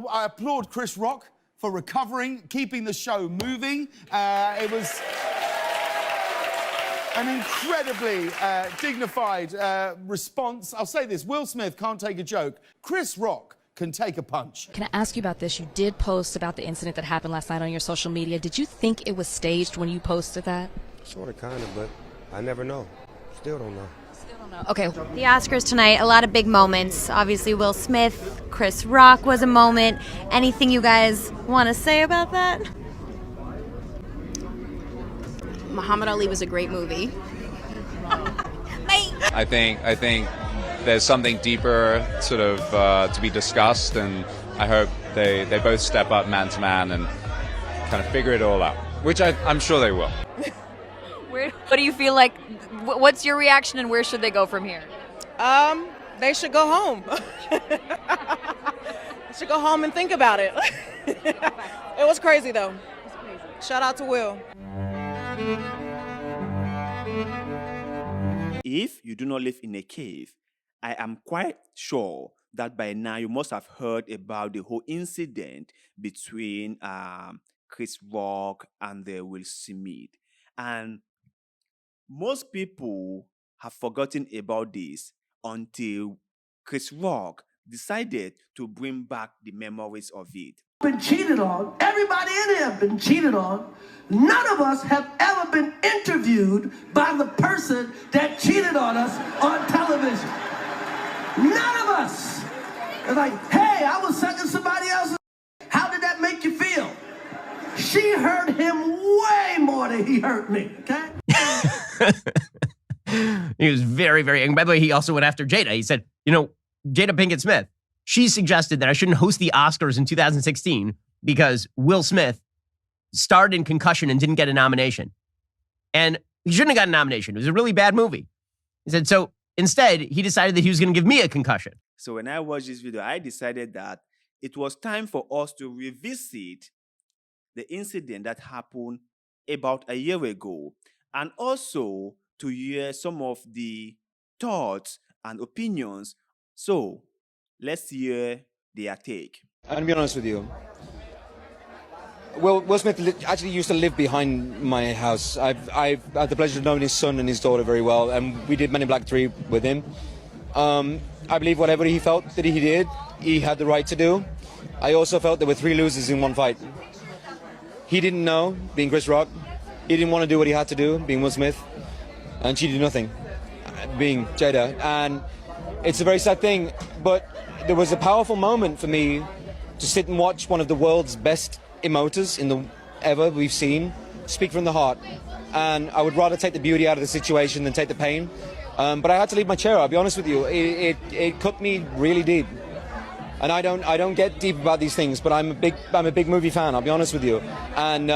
I applaud Chris Rock for recovering, keeping the show moving. It was an incredibly dignified response. I'll say this, Will Smith can't take a joke. Chris Rock can take a punch. Can I ask you about this? You did post about the incident that happened last night on your social media. Did you think it was staged when you posted that? Sort of, kind of, but I never know. Still don't know. Okay. The Oscars tonight, a lot of big moments. Obviously, Will Smith, Chris Rock was a moment. Anything you guys want to say about that? Muhammad Ali was a great movie. I think there's something deeper sort of to be discussed, and I hope they both step up man to man and kind of figure it all out, which I'm sure they will. What do you feel like? What's your reaction, and where should they go from here? They should go home. They should go home and think about it. It was crazy, though. Shout out to Will. If you do not live in a cave, I am quite sure that by now you must have heard about the whole incident between Chris Rock and Will Smith. And most people have forgotten about this until Chris Rock decided to bring back the memories of it. Been cheated on. Everybody in here been cheated on. None of us have ever been interviewed by the person that cheated on us on television. None of us. It's like, hey, I was sucking somebody else. How did that make you feel? She hurt him way more than he hurt me, okay? He was very, very angry. By the way, he also went after Jada. He said, Jada Pinkett Smith, she suggested that I shouldn't host the Oscars in 2016 because Will Smith starred in Concussion and didn't get a nomination. And he shouldn't have got a nomination. It was a really bad movie. He said, so instead, he decided that he was going to give me a concussion. So when I watched this video, I decided that it was time for us to revisit the incident that happened about a year ago, and also to hear some of the thoughts and opinions. So let's hear their take. I'm gonna be honest with you. Will Smith actually used to live behind my house. I've had the pleasure of knowing his son and his daughter very well, and we did Men in Black 3 with him. I believe whatever he felt that he did, he had the right to do. I also felt there were 3 losers in one fight. He didn't know, being Chris Rock. He didn't want to do what he had to do, being Will Smith. And she did nothing, being Jada. And it's a very sad thing, but there was a powerful moment for me to sit and watch one of the world's best emoters ever we've seen speak from the heart. And I would rather take the beauty out of the situation than take the pain. But I had to leave my chair, I'll be honest with you. It cut me really deep. And I don't get deep about these things, but I'm a big movie fan, I'll be honest with you. And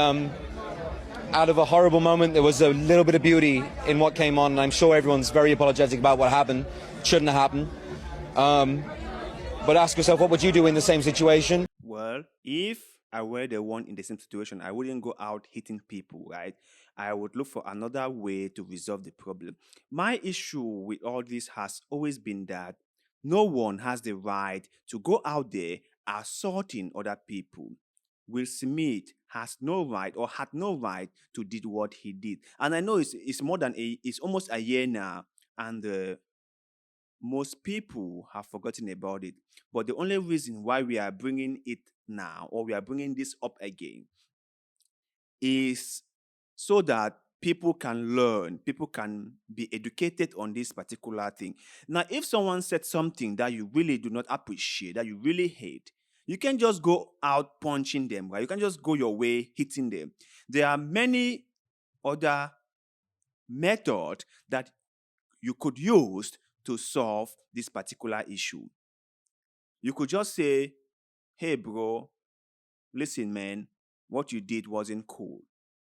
out of a horrible moment, there was a little bit of beauty in what came on, and I'm sure everyone's very apologetic about what happened. Shouldn't have happened. But ask yourself, what would you do in the same situation? Well, if I were the one in the same situation, I wouldn't go out hitting people, right? I would look for another way to resolve the problem. My issue with all this has always been that no one has the right to go out there assaulting other people. Will Smith has no right or had no right to do what he did. And I know it's almost a year now, and most people have forgotten about it. But the only reason why we are bringing it now, or we are bringing this up again, is so that people can learn, people can be educated on this particular thing. Now, if someone said something that you really do not appreciate, that you really hate, you can't just go out punching them, right? You can't just go your way hitting them. There are many other methods that you could use to solve this particular issue. You could just say, hey, bro, listen, man, what you did wasn't cool.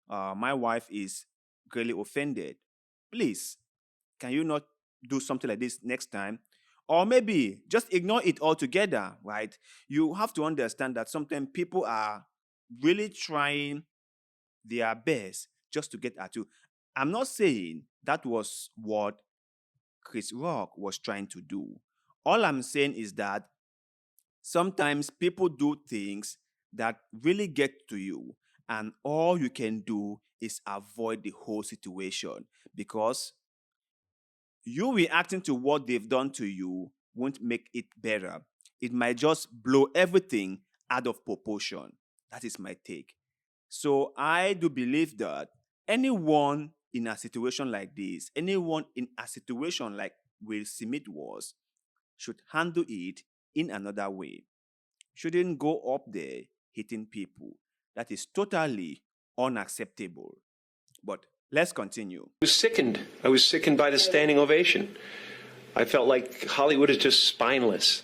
My wife is greatly offended. Please, can you not do something like this next time? Or maybe just ignore it altogether, right? You have to understand that sometimes people are really trying their best just to get at you. I'm not saying that was what Chris Rock was trying to do. All I'm saying is that sometimes people do things that really get to you, and all you can do is avoid the whole situation, because you reacting to what they've done to you won't make it better. It might just blow everything out of proportion. That is my take. So I do believe that anyone in a situation like this, anyone in a situation like Will Smith was, should handle it in another way. Shouldn't go up there hitting people. That is totally unacceptable. But let's continue. I was sickened. I was sickened by the standing ovation. I felt like Hollywood is just spineless,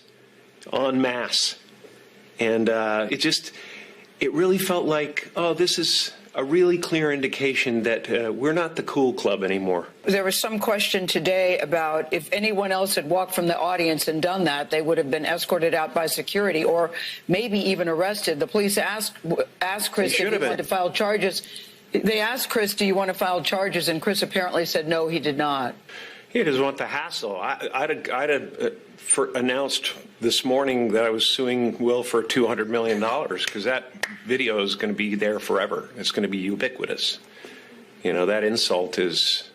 en masse. And it really felt like, oh, this is a really clear indication that we're not the cool club anymore. There was some question today about if anyone else had walked from the audience and done that, they would have been escorted out by security or maybe even arrested. The police asked Chris if he wanted to file charges. They asked Chris, do you want to file charges? And Chris apparently said no, he did not. He doesn't want the hassle. I'd have announced this morning that I was suing Will for $200 million because that video is going to be there forever. It's going to be ubiquitous. You know, that insult is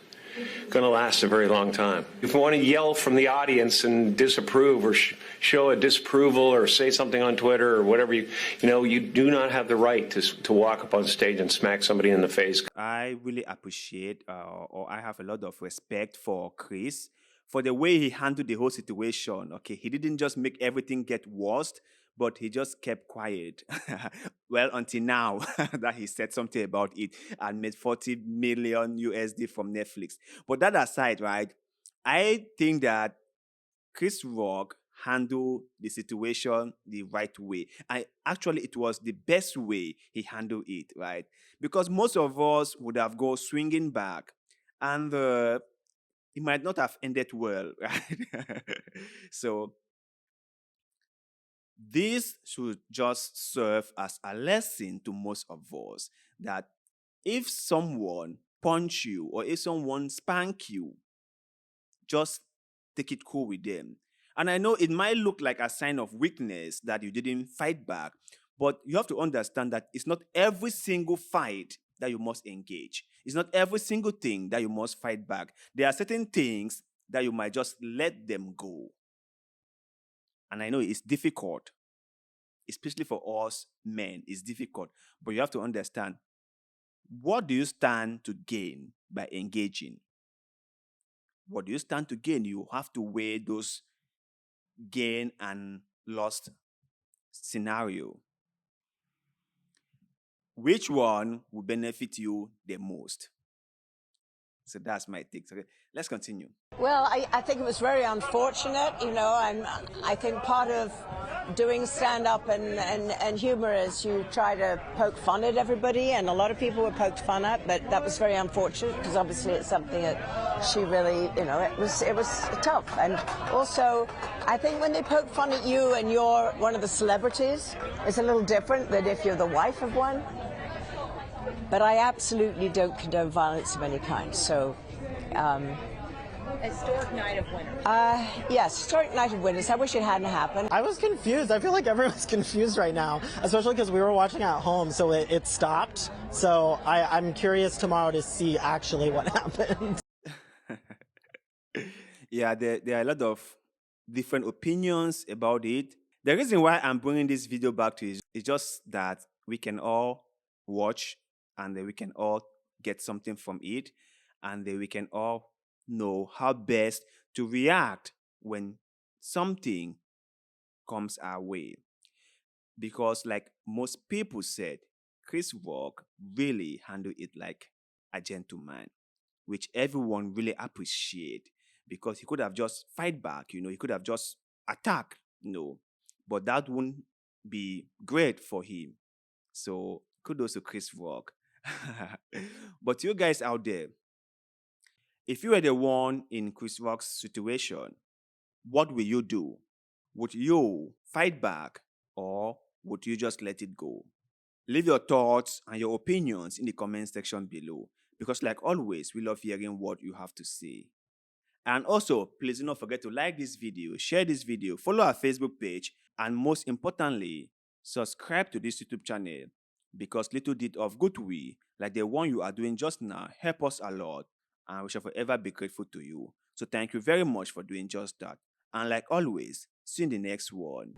going to last a very long time. If you want to yell from the audience and disapprove or show a disapproval or say something on Twitter or whatever, you do not have the right to walk up on stage and smack somebody in the face. I really appreciate or I have a lot of respect for Chris for the way he handled the whole situation. Okay, he didn't just make everything get worse, but he just kept quiet. Well, until now that he said something about it and made $40 million USD from Netflix. But that aside, right, I think that Chris Rock handled the situation the right way. Actually, it was the best way he handled it, right? Because most of us would have gone swinging back, and it might not have ended well, right? So this should just serve as a lesson to most of us that if someone punch you or if someone spank you, just take it cool with them. And I know it might look like a sign of weakness that you didn't fight back, but you have to understand that it's not every single fight that you must engage. It's not every single thing that you must fight back. There are certain things that you might just let them go. And I know it's difficult, especially for us men, it's difficult. But you have to understand, what do you stand to gain by engaging? What do you stand to gain? You have to weigh those gain and lost scenario. Which one will benefit you the most? So that's my take. Okay, let's continue. Well, I think it was very unfortunate. You know, I think part of doing stand-up and humor is you try to poke fun at everybody, and a lot of people were poked fun at, but that was very unfortunate because obviously it's something that she really, you know, it was tough. And also, I think when they poke fun at you and you're one of the celebrities, it's a little different than if you're the wife of one. But I absolutely don't condone violence of any kind. So, Historic Night of Winners. yes, Historic Night of Winners. I wish it hadn't happened. I was confused. I feel like everyone's confused right now, especially because we were watching at home, so it stopped. So I'm curious tomorrow to see actually what happened. Yeah, there are a lot of different opinions about it. The reason why I'm bringing this video back to you is just that we can all watch and we can all get something from it, and we can all know how best to react when something comes our way. Because like most people said, Chris Rock really handled it like a gentleman, which everyone really appreciate, because he could have just fight back, you know, he could have just attacked, you know, but that wouldn't be great for him. So kudos to Chris Rock. But you guys out there, if you were the one in Chris Rock's situation, what will you do? Would you fight back or would you just let it go? Leave your thoughts and your opinions in the comment section below, because like always, we love hearing what you have to say. And also, please do not forget to like this video, share this video, follow our Facebook page, And most importantly, subscribe to this YouTube channel because little deed of good will, like the one you are doing just now, help us a lot and we shall forever be grateful to you. So thank you very much for doing just that. And like always, see you in the next one.